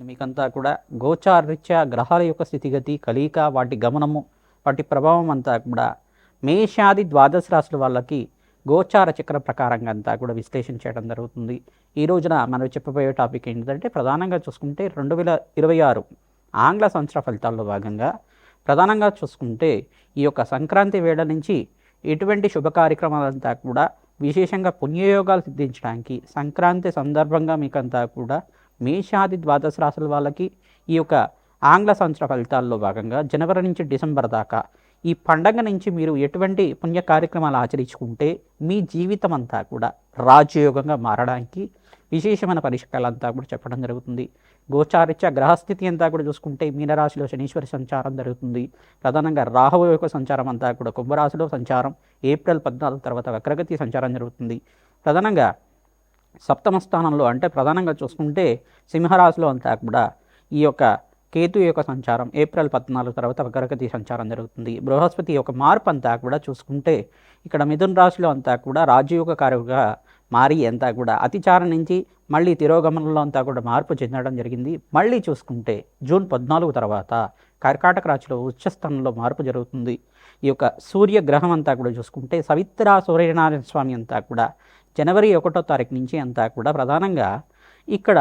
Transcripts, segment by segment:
మీకంతా కూడా గోచారరీత్యా గ్రహాల యొక్క స్థితిగతి కలయిక వాటి గమనము వాటి ప్రభావం అంతా కూడా మేషాది ద్వాదశ రాశుల వాళ్ళకి గోచార చక్ర ప్రకారంగా అంతా కూడా విశ్లేషణ చేయడం జరుగుతుంది. ఈ రోజున మనం చెప్పబోయే టాపిక్ ఏంటంటే ప్రధానంగా చూసుకుంటే 2026 ఆంగ్ల సంవత్సర ఫలితాల్లో భాగంగా ప్రధానంగా చూసుకుంటే ఈ యొక్క సంక్రాంతి వేళ నుంచి ఎటువంటి శుభ కార్యక్రమాలంతా కూడా విశేషంగా పుణ్యయోగాలు సిద్ధించడానికి సంక్రాంతి సందర్భంగా మీకంతా కూడా మేషాది ద్వాదశ రాశుల వాళ్ళకి ఈ యొక్క ఆంగ్ల సంవత్సర ఫలితాల్లో భాగంగా జనవరి నుంచి డిసెంబర్ దాకా ఈ పండగ నుంచి మీరు ఎటువంటి పుణ్య కార్యక్రమాలు ఆచరించుకుంటే మీ జీవితం అంతా కూడా రాజయోగంగా మారడానికి విశేషమైన పరిష్కారాలంతా కూడా చెప్పడం జరుగుతుంది. గోచారిత్య గ్రహస్థితి అంతా కూడా చూసుకుంటే మీనరాశిలో శనీశ్వరి సంచారం జరుగుతుంది. ప్రధానంగా రాహువు యొక్క సంచారం అంతా కూడా కుంభరాశిలో సంచారం ఏప్రిల్ 14 తర్వాత వక్రగతి సంచారం జరుగుతుంది. ప్రధానంగా సప్తమ స్థానంలో అంటే ప్రధానంగా చూసుకుంటే సింహరాశిలో అంతా కూడా ఈ యొక్క కేతు యొక్క సంచారం ఏప్రిల్ 14 తర్వాత వక్రగతి సంచారం జరుగుతుంది. బృహస్పతి యొక్క మార్పు అంతా కూడా చూసుకుంటే ఇక్కడ మిథున రాశిలో అంతా కూడా రాజయోగ కారకుగా మారి అంతా కూడా అతిచారం నుంచి మళ్ళీ తిరోగమనంలో అంతా కూడా మార్పు చెందడం జరిగింది. మళ్ళీ చూసుకుంటే జూన్ 14 తర్వాత కర్కాటక రాశిలో ఉచ్చస్థానంలో మార్పు జరుగుతుంది. ఈ యొక్క సూర్యగ్రహం అంతా కూడా చూసుకుంటే సవిత్ర సూర్యనారాయణ స్వామి అంతా కూడా జనవరి 1వ తారీఖు నుంచి అంతా కూడా ప్రధానంగా ఇక్కడ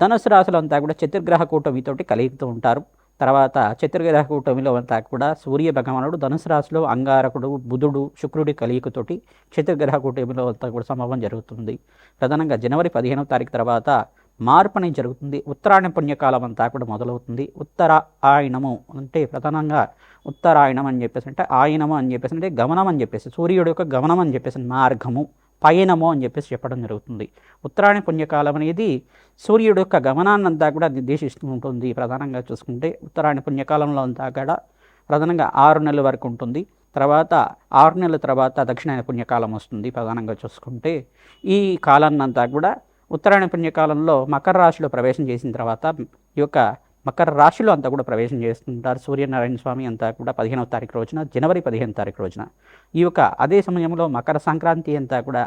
ధనుసు రాశిలో అంతా కూడా చతుర్గ్రహ కూటమితోటి కలుగుతూ ఉంటారు. తర్వాత చతుర్గ్రహ కూటమిలో అంతా కూడా సూర్య భగవానుడు ధనుసు రాశిలో అంగారకుడు బుధుడు శుక్రుడి కలియుకతోటి చతుర్గ్రహ కూటమిలో అంతా కూడా సంభవం జరుగుతుంది. ప్రధానంగా జనవరి 15వ తారీఖు తర్వాత మార్పు అనేది జరుగుతుంది. ఉత్తరాయణ పుణ్యకాలం అంతా కూడా మొదలవుతుంది. ఉత్తరాయణము అంటే ప్రధానంగా ఉత్తరాయణం అని చెప్పేసి అంటే ఆయనము అని చెప్పేసి అంటే గమనం అని చెప్పేసి సూర్యుడు యొక్క గమనం అని చెప్పేసి మార్గము పయనము అని చెప్పేసి చెప్పడం జరుగుతుంది. ఉత్తరాయణ పుణ్యకాలం అనేది సూర్యుడు యొక్క గమనాన్నంతా కూడా నిర్దేశిస్తూ ఉంటుంది. ప్రధానంగా చూసుకుంటే ఉత్తరాయణ పుణ్యకాలంలో అంతా కూడా ప్రధానంగా 6 నెలల వరకు ఉంటుంది. తర్వాత 6 నెలల తర్వాత దక్షిణాయన పుణ్యకాలం వస్తుంది. ప్రధానంగా చూసుకుంటే ఈ కాలాన్నంతా కూడా ఉత్తరాయణ పుణ్యకాలంలో మకర రాశిలో ప్రవేశం చేసిన తర్వాత ఈ యొక్క మకర రాశిలో అంతా కూడా ప్రవేశం చేస్తుంటారు సూర్యనారాయణ స్వామి అంతా కూడా 15వ తారీఖు రోజున జనవరి 15వ తారీఖు రోజున. ఈ యొక్క అదే సమయంలో మకర సంక్రాంతి అంతా కూడా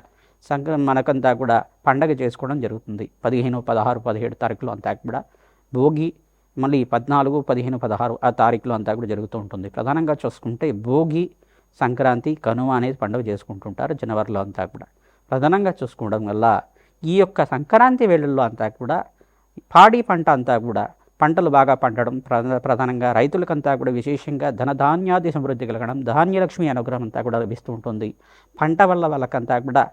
మనకంతా కూడా పండగ చేసుకోవడం జరుగుతుంది. 15, 16, 17 తారీఖులో అంతా కూడా భోగి మళ్ళీ 14, 15, 16 ఆ తారీఖులో అంతా కూడా జరుగుతూ ఉంటుంది. ప్రధానంగా చూసుకుంటే భోగి సంక్రాంతి కనుమ అనేది పండుగ చేసుకుంటుంటారు జనవరిలో అంతా కూడా. ప్రధానంగా చూసుకోవడం వల్ల ఈ యొక్క సంక్రాంతి వేళల్లో అంతా కూడా పాడి పంట అంతా కూడా పంటలు బాగా పండడం ప్రధానంగా రైతులకంతా కూడా విశేషంగా ధనధాన్యాది సమృద్ధి కలగడం ధాన్యలక్ష్మి అనుగ్రహం అంతా కూడా లభిస్తూ ఉంటుంది. పంట వల్ల వాళ్ళకంతా కూడా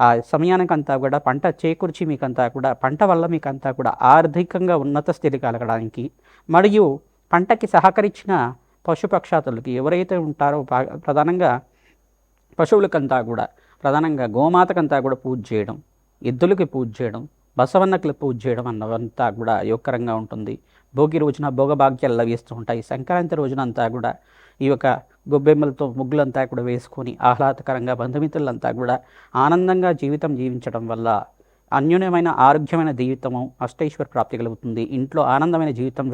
ఆ సమయానికంతా కూడా పంట చేకూర్చి మీకంతా కూడా పంట వల్ల మీకంతా కూడా ఆర్థికంగా ఉన్నత స్థితి కలగడానికి మరియు పంటకి సహకరించిన పశుపక్షాతులకి ఎవరైతే ఉంటారో ప్రధానంగా పశువులకంతా కూడా ప్రధానంగా గోమాతకంతా కూడా పూజ చేయడం ఎద్దులకి పూజ చేయడం బసవన్నకులు పూజ చేయడం అన్నవంతా కూడా యోగకరంగా ఉంటుంది. భోగి రోజున భోగభాగ్యాలు లభిస్తూ ఉంటాయి. సంక్రాంతి రోజున అంతా కూడా ఈ యొక్క గొబ్బెమ్మలతో ముగ్గులంతా కూడా వేసుకొని ఆహ్లాదకరంగా బంధుమిత్రులంతా కూడా ఆనందంగా జీవితం జీవించడం వల్ల అన్యోన్యమైన ఆరోగ్యమైన జీవితము అష్టైశ్వర ప్రాప్తి కలుగుతుంది. ఇంట్లో ఆనందమైన జీవితం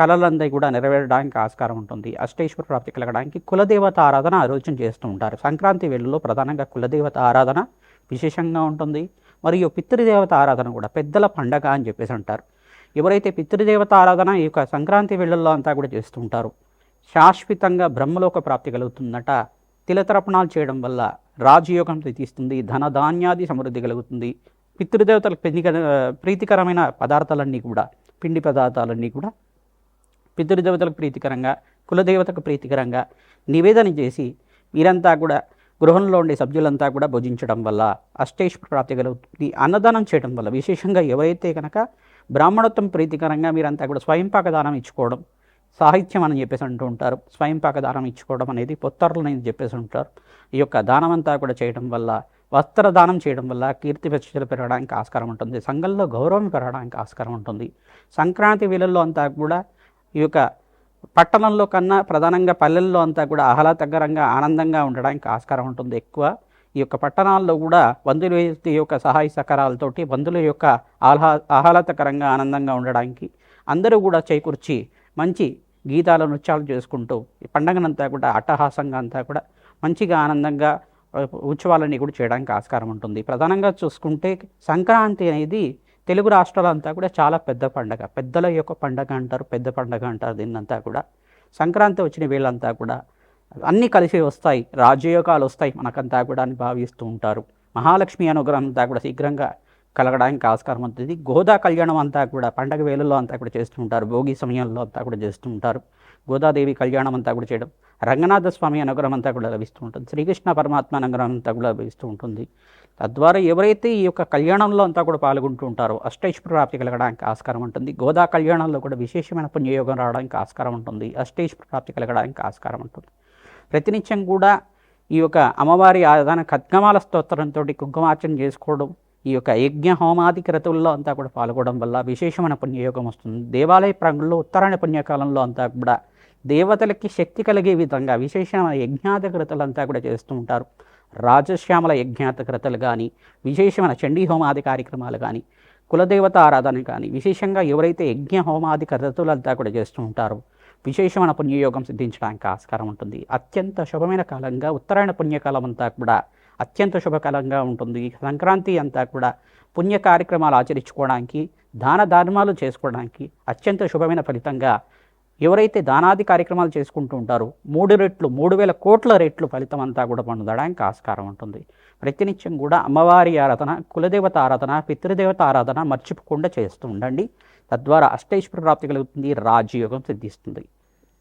కళలందరూ కూడా నెరవేరడానికి ఆస్కారం ఉంటుంది. అష్టైశ్వర ప్రాప్తి కలగడానికి కులదేవత ఆరాధన ఆ రోజున చేస్తూ ఉంటారు. సంక్రాంతి వేళల్లో ప్రధానంగా కులదేవత ఆరాధన విశేషంగా ఉంటుంది. మరియు పితృదేవత ఆరాధన కూడా పెద్దల పండగ అని చెప్పేసి అంటారు. ఎవరైతే పితృదేవత ఆరాధన ఈ యొక్క సంక్రాంతి వేళల్లో అంతా కూడా చేస్తుంటారో శాశ్వతంగా బ్రహ్మలోక ప్రాప్తి కలుగుతుందట. తిలతర్పణాలు చేయడం వల్ల రాజయోగం తీస్తుంది. ధనధాన్యాది సమృద్ధి కలుగుతుంది. పితృదేవతలకు ప్రీతికరమైన పదార్థాలన్నీ కూడా పిండి పదార్థాలన్నీ కూడా పితృదేవతలకు ప్రీతికరంగా కులదేవతకు ప్రీతికరంగా నివేదన చేసి వీరంతా కూడా గృహంలో ఉండే సభ్యులంతా కూడా భుజించడం వల్ల అష్టైశ్వర ప్రాప్తి కలుగుతుంది. అన్నదానం చేయడం వల్ల విశేషంగా ఎవరైతే కనుక బ్రాహ్మణోత్వం ప్రీతికరంగా మీరంతా కూడా స్వయంపాక దానం ఇచ్చుకోవడం సాహిత్యం అని చెప్పేసి అంటూ ఉంటారు. స్వయంపాక దానం ఇచ్చుకోవడం అనేది పొత్తర్లు అని చెప్పేసి ఉంటారు. ఈ యొక్క దానం అంతా కూడా చేయడం వల్ల వస్త్రదానం చేయడం వల్ల కీర్తి ప్రతిష్టలు పెరగడానికి ఆస్కారం ఉంటుంది. సంఘంలో గౌరవం పెరగడానికి ఆస్కారం ఉంటుంది. సంక్రాంతి వేళల్లో అంతా కూడా ఈ యొక్క పట్టణంలో కన్నా ప్రధానంగా పల్లెల్లో అంతా కూడా ఆహ్లాదకరంగా ఆనందంగా ఉండడానికి ఆస్కారం ఉంటుంది. ఎక్కువ ఈ యొక్క పట్టణాల్లో కూడా బంధువుల యొక్క సహాయ సహకారాలతోటి బంధువుల యొక్క ఆహ్లాదకరంగా ఆనందంగా ఉండడానికి అందరూ కూడా చేకూర్చి మంచి గీతాలు నృత్యాలు చేసుకుంటూ ఈ పండగనంతా కూడా అట్టహాసంగా అంతా కూడా మంచిగా ఆనందంగా ఉత్సవాలన్నీ కూడా చేయడానికి ఆస్కారం ఉంటుంది. ప్రధానంగా చూసుకుంటే సంక్రాంతి అనేది తెలుగు రాష్ట్రాలంతా కూడా చాలా పెద్ద పండగ, పెద్దల యొక్క పండగ అంటారు, పెద్ద పండగ అంటారు దీన్నంతా కూడా. సంక్రాంతి వచ్చిన వీళ్ళంతా కూడా అన్నీ కలిసి వస్తాయి, రాజయోగాలు వస్తాయి మనకంతా కూడా అని భావిస్తూ ఉంటారు. మహాలక్ష్మి అనుగ్రహం అంతా కూడా శీఘ్రంగా కలగడానికి ఆస్కారం ఉంటుంది. గోదా కళ్యాణం అంతా కూడా పండగ వేళల్లో అంతా కూడా చేస్తూ ఉంటారు, భోగి సమయంలో అంతా కూడా చేస్తూ ఉంటారు. గోదాదేవి కళ్యాణం అంతా కూడా చేయడం, రంగనాథ స్వామి అనుగ్రహం అంతా కూడా లభిస్తూ ఉంటుంది, శ్రీకృష్ణ పరమాత్మ అనుగ్రహం అంతా కూడా లభిస్తూ ఉంటుంది. తద్వారా ఎవరైతే ఈ యొక్క కళ్యాణంలో అంతా కూడా పాల్గొంటూ ఉంటారో అష్టైశ్వర్య ప్రాప్తి కలగడానికి ఆస్కారం ఉంటుంది. గోదా కళ్యాణంలో కూడా విశేషమైన పుణ్యయోగం రావడానికి ఆస్కారం ఉంటుంది, అష్టైశ్వర్య ప్రాప్తి కలగడానికి ఆస్కారం ఉంటుంది. ప్రతినిత్యం కూడా ఈ యొక్క అమ్మవారి ఆరాధన ఖడ్గమాల స్తోత్రంతో కుంకుమార్చన చేసుకోవడం, ఈ యొక్క యజ్ఞ హోమాది క్రతువుల్లో అంతా కూడా పాల్గొనడం వల్ల విశేషమైన పుణ్యయోగం వస్తుంది. దేవాలయ ప్రాంగణంలో ఉత్తరాయణ పుణ్యకాలంలో అంతా కూడా దేవతలకి శక్తి కలిగే విధంగా విశేషమైన యజ్ఞాత క్రతులంతా కూడా చేస్తూ ఉంటారు. రాజశ్యామల యజ్ఞాత క్రతులు కానీ, విశేషమైన చండీ హోమాది కార్యక్రమాలు కానీ, కులదేవత ఆరాధన కానీ, విశేషంగా ఎవరైతే యజ్ఞ హోమాది క్రతులంతా కూడా చేస్తూ ఉంటారో విశేషమైన పుణ్యయోగం సిద్ధించడానికి ఆస్కారం ఉంటుంది. అత్యంత శుభమైన కాలంగా ఉత్తరాయణ పుణ్యకాలం అంతా కూడా అత్యంత శుభకాలంగా ఉంటుంది. సంక్రాంతి అంతా కూడా పుణ్య కార్యక్రమాలు ఆచరించుకోవడానికి, దాన ధర్మాలు చేసుకోవడానికి అత్యంత శుభమైన ఫలితంగా ఎవరైతే దానాది కార్యక్రమాలు చేసుకుంటూ ఉంటారో 3 రెట్లు 3000 కోట్ల రెట్లు ఫలితం అంతా కూడా పొందడానికి ఆస్కారం ఉంటుంది. ప్రతినిత్యం కూడా అమ్మవారి ఆరాధన, కులదేవత ఆరాధన, పితృదేవత ఆరాధన మర్చిపోకుండా చేస్తూ ఉండండి. తద్వారా అష్టైశ్వర్య ప్రాప్తి కలుగుతుంది, రాజయోగం సిద్ధిస్తుంది.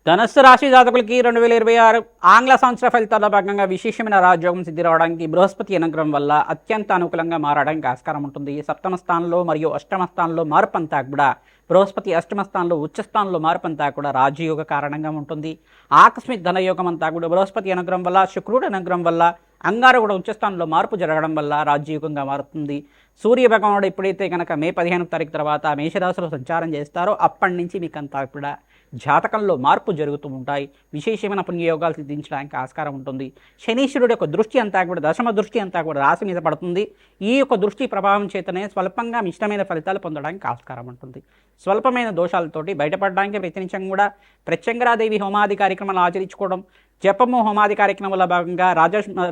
ధనుస్సు రాశి జాతకులకి 2026 ఆంగ్ల సంవత్సర ఫలితాల్లో భాగంగా విశేషమైన రాజయోగం సిద్ధి రావడానికి బృహస్పతి అనుగ్రహం వల్ల అత్యంత అనుకూలంగా మారడానికి ఆస్కారం ఉంటుంది. సప్తమ స్థానంలో మరియు అష్టమ స్థానంలో మార్పు అంతా కూడా బృహస్పతి అష్టమ స్థానంలో ఉచ్చస్థానంలో మార్పు అంతా కూడా రాజయోగ కారణంగా ఉంటుంది. ఆకస్మిక ధనయోగం అంతా కూడా బృహస్పతి అనుగ్రహం వల్ల, శుక్రుడు అనుగ్రహం వల్ల, అంగారు కూడా ఉచ్చస్థానంలో మార్పు జరగడం వల్ల రాజయోగంగా మారుతుంది. సూర్య భగవానుడు ఎప్పుడైతే కనుక మే 15వ తారీఖు తర్వాత మేషరాశిలో సంచారం చేస్తారో అప్పటి నుంచి మీకంతా కూడా జాతకంలో మార్పు జరుగుతూ ఉంటాయి. విశేషమైన పుణ్యయోగాలు సిద్ధించడానికి ఆస్కారం ఉంటుంది. శనీశ్వరుడు యొక్క దృష్టి అంతా కూడా, దశమ దృష్టి అంతా కూడా రాశి మీద పడుతుంది. ఈ యొక్క దృష్టి ప్రభావం చేతనే స్వల్పంగా ఇష్టమైన ఫలితాలు పొందడానికి ఆస్కారం ఉంటుంది. స్వల్పమైన దోషాలతోటి బయటపడడానికి ప్రయత్నించడం కూడా ప్రత్యంగరాదేవి హోమాది కార్యక్రమాలు ఆచరించుకోవడం, జపము హోమాది కార్యక్రమంలో భాగంగా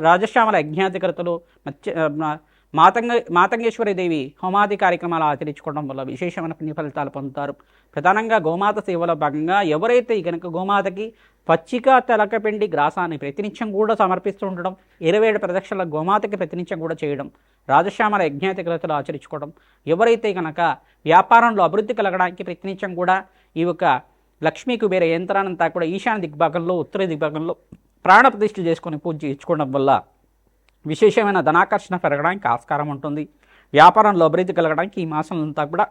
రాజశ్యామల యజ్ఞాధికృతులు, మాతంగేశ్వరి దేవి హోమాది కార్యక్రమాలు ఆచరించుకోవడం వల్ల విశేషమైన పుణ్య ఫలితాలు పొందుతారు. ప్రధానంగా గోమాత సేవలో భాగంగా ఎవరైతే కనుక గోమాతకి పచ్చిక తెలకపిండి గ్రాసాన్ని ప్రతినిత్యం కూడా సమర్పిస్తూ ఉండడం, 27 ప్రదక్షిణల గోమాతకి ప్రతినిత్యం కూడా చేయడం, రాజశ్యామల యజ్ఞాధికృతులు ఆచరించుకోవడం, ఎవరైతే కనుక వ్యాపారంలో అభివృద్ధి కలగడానికి ప్రతినిత్యం కూడా ఈ యొక్క లక్ష్మీ కుబేర యంత్రాన్నంతా కూడా ఈశాన్య దిగ్భాగంలో, ఉత్తర దిగ్భాగంలో ప్రాణప్రతిష్ఠ చేసుకొని పూజ చేయించుకోవడం వల్ల విశేషమైన ధనాకర్షణ పెరగడానికి ఆస్కారం ఉంటుంది. వ్యాపారంలో అభివృద్ధి కలగడానికి ఈ మాసం అంతా కూడా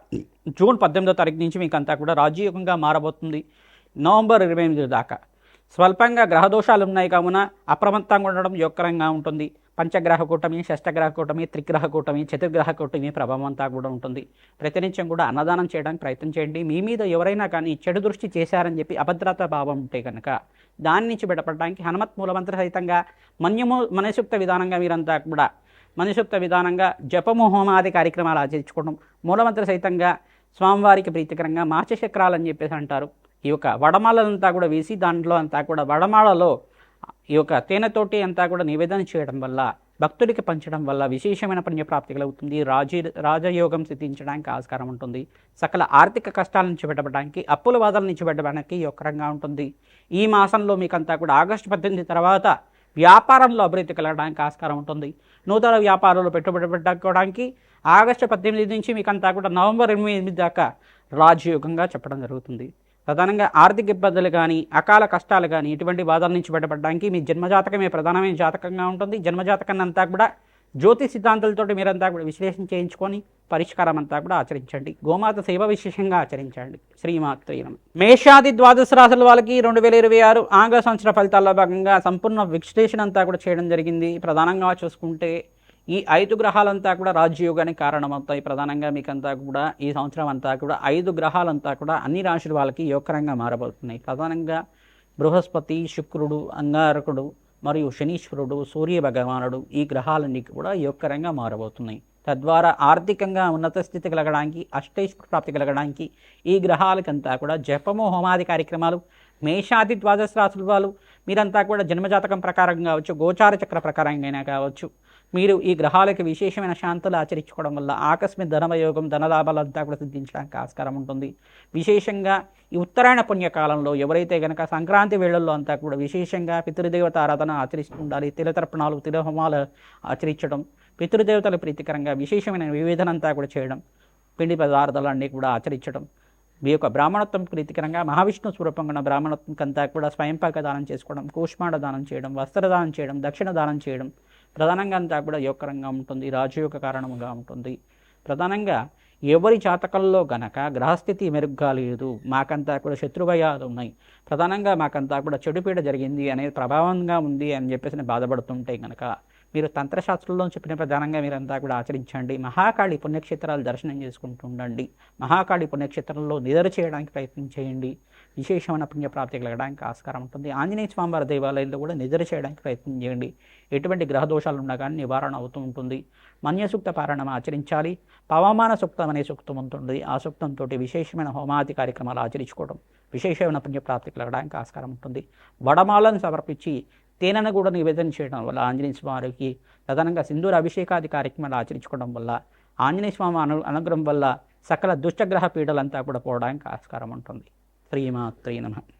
జూన్ 18వ తారీఖు నుంచి మీకు అంతా కూడా రాజయోగంగా మారబోతుంది. నవంబర్ 28 దాకా స్వల్పంగా గ్రహదోషాలు ఉన్నాయి కావున అప్రమత్తంగా ఉండడం యోగకరంగా ఉంటుంది. పంచగ్రహ కూటమి, షష్టగ్రహ కూటమి, త్రిగ్రహ కూటమి, చతుర్గ్రహ కూటమి ప్రభావం అంతా కూడా ఉంటుంది. ప్రతినిత్యం కూడా అన్నదానం చేయడానికి ప్రయత్నం చేయండి. మీ మీద ఎవరైనా కానీ చెడు దృష్టి చేశారని చెప్పి అభద్రతా భావం ఉంటే కనుక దాని నుంచి బయటపడడానికి హనుమత్ మూలమంత్ర సహితంగా మనసుక్త విధానంగా మీరంతా కూడా మనసుక్త విధానంగా జపము హోమాది కార్యక్రమాలు ఆచరించుకోవడం, మూలమంత్ర సహితంగా స్వామివారికి ప్రీతికరంగా మార్చచక్రాలు అని చెప్పేసి అంటారు. ఈ యొక్క వడమాలంతా కూడా వేసి దాంట్లో అంతా కూడా వడమాలలో ఈ యొక్క తేనెతోటి అంతా కూడా నివేదన చేయడం వల్ల, భక్తుడికి పంచడం వల్ల విశేషమైన పుణ్యప్రాప్తి కలుగుతుంది. రాజయోగం సిద్ధించడానికి ఆస్కారం ఉంటుంది. సకల ఆర్థిక కష్టాల నుంచి బయటపడడానికి, అప్పుల బాధల నుంచి బయటపడడానికి యోగకరంగా ఉంటుంది. ఈ మాసంలో మీకంతా కూడా ఆగస్టు 18 తర్వాత వ్యాపారంలో అభివృద్ధి కలగడానికి ఆస్కారం ఉంటుంది. నూతన వ్యాపారంలో పెట్టుబడి పెట్టుకోవడానికి ఆగస్టు 18 నుంచి మీకంతా కూడా నవంబర్ 8 దాకా రాజయోగంగా చెప్పడం జరుగుతుంది. ప్రధానంగా ఆర్థిక ఇబ్బందులు కానీ, అకాల కష్టాలు కానీ, ఇటువంటి బాధల నుంచి బయటపడడానికి మీ జన్మజాతకమే ప్రధానమైన జాతకంగా ఉంటుంది. జన్మజాతకాన్ని అంతా కూడా జ్యోతి సిద్ధాంతాలతో మీరంతా కూడా విశ్లేషణ చేయించుకొని పరిష్కారం అంతా కూడా ఆచరించండి. గోమాత సేవ విశేషంగా ఆచరించండి. శ్రీమాత్రే నమః. మేషాది ద్వాదశ రాశుల వాళ్ళకి 2026 ఆంగ్ల సంవత్సర ఫలితాల్లో భాగంగా సంపూర్ణ విశ్లేషణ అంతా కూడా చేయడం జరిగింది. ప్రధానంగా చూసుకుంటే ఈ 5 గ్రహాలంతా కూడా రాజయోగానికి కారణమవుతాయి. ప్రధానంగా మీకంతా కూడా ఈ సంవత్సరం అంతా కూడా 5 గ్రహాలంతా కూడా అన్ని రాశుల వాళ్ళకి యోగకరంగా మారబోతున్నాయి. ప్రధానంగా బృహస్పతి, శుక్రుడు, అంగారకుడు మరియు శనీశ్వరుడు, సూర్య భగవానుడు ఈ గ్రహాలన్నీ కూడా యోగకరంగా మారబోతున్నాయి. తద్వారా ఆర్థికంగా ఉన్నత స్థితి కలగడానికి, అష్టైశ్వర్య ప్రాప్తి కలగడానికి ఈ గ్రహాలకంతా కూడా జపము హోమాది కార్యక్రమాలు, మేషాది ద్వాదశ రాశుల వాళ్ళు మీరంతా కూడా జన్మజాతకం ప్రకారం కావచ్చు, గోచార చక్ర ప్రకారంగా కావచ్చు, మీరు ఈ గ్రహాలకి విశేషమైన శాంతులు ఆచరించుకోవడం వల్ల ఆకస్మిక ధనవయోగం ధనలాభాలంతా కూడా సిద్ధించడానికి ఆస్కారం ఉంటుంది. విశేషంగా ఈ ఉత్తరాయణ పుణ్యకాలంలో ఎవరైతే కనుక సంక్రాంతి వేళల్లో అంతా కూడా విశేషంగా పితృదేవత ఆరాధన ఆచరిస్తూ ఉండాలి. తిలతర్పణాలు తిలహోమాలు ఆచరించడం, పితృదేవతల ప్రీతికరంగా విశేషమైన నివేదనంతా కూడా చేయడం, పిండి పదార్థాలన్నీ కూడా ఆచరించడం, మీ యొక్క బ్రాహ్మణత్వం ప్రీతికరంగా మహావిష్ణు స్వరూపంగా ఉన్న బ్రాహ్మణత్వంకంతా కూడా స్వయంపాక దానం చేసుకోవడం, కూష్మాండ దానం చేయడం, వస్త్రదానం చేయడం, దక్షిణ దానం చేయడం ప్రధానంగా అంతా కూడా యోగకరంగా ఉంటుంది, రాజయోగ కారణంగా ఉంటుంది. ప్రధానంగా ఎవరి జాతకంలో గనక గ్రహస్థితి మెరుగ్గా లేదు, మాకంతా కూడా శత్రుభయాలు ఉన్నాయి, ప్రధానంగా మాకంతా కూడా చెడుపీడ జరిగింది అనేది ప్రభావంగా ఉంది అని చెప్పేసి బాధపడుతుంటే కనుక మీరు తంత్రశాస్త్రంలో చెప్పిన ప్రధానంగా మీరంతా కూడా ఆచరించండి. మహాకాళి పుణ్యక్షేత్రాలు దర్శనం చేసుకుంటూ ఉండండి. మహాకాళి పుణ్యక్షేత్రంలో నిద్ర చేయడానికి ప్రయత్నం చేయండి. విశేషమైన పుణ్యప్రాప్తి కలగడానికి ఆస్కారం ఉంటుంది. ఆంజనేయ స్వామివారి దేవాలయంలో కూడా నిద్ర చేయడానికి ప్రయత్నం చేయండి. ఎటువంటి గ్రహ దోషాలు ఉన్నా కానీ నివారణ అవుతూ ఉంటుంది. మన్యసూక్త పారాయణం ఆచరించాలి. పవమాన సూక్తం అనే సూక్తం ఉంటుంది. ఆ సూక్తంతో విశేషమైన హోమాది కార్యక్రమాలు ఆచరించుకోవడం విశేషమైన పుణ్యప్రాప్తి కలగడానికి ఆస్కారం ఉంటుంది. వడమాలను సమర్పించి తేనెను కూడా నివేదన చేయడం వల్ల ఆంజనేయ స్వామికి ప్రధానంగా సింధూర అభిషేకాది కార్యక్రమాలు ఆచరించుకోవడం వల్ల ఆంజనేయ స్వామి అనుగ్రహం వల్ల సకల దుష్టగ్రహ పీడలంతా కూడా పోవడానికి ఆస్కారం ఉంటుంది. శ్రీమాత్రే నమః.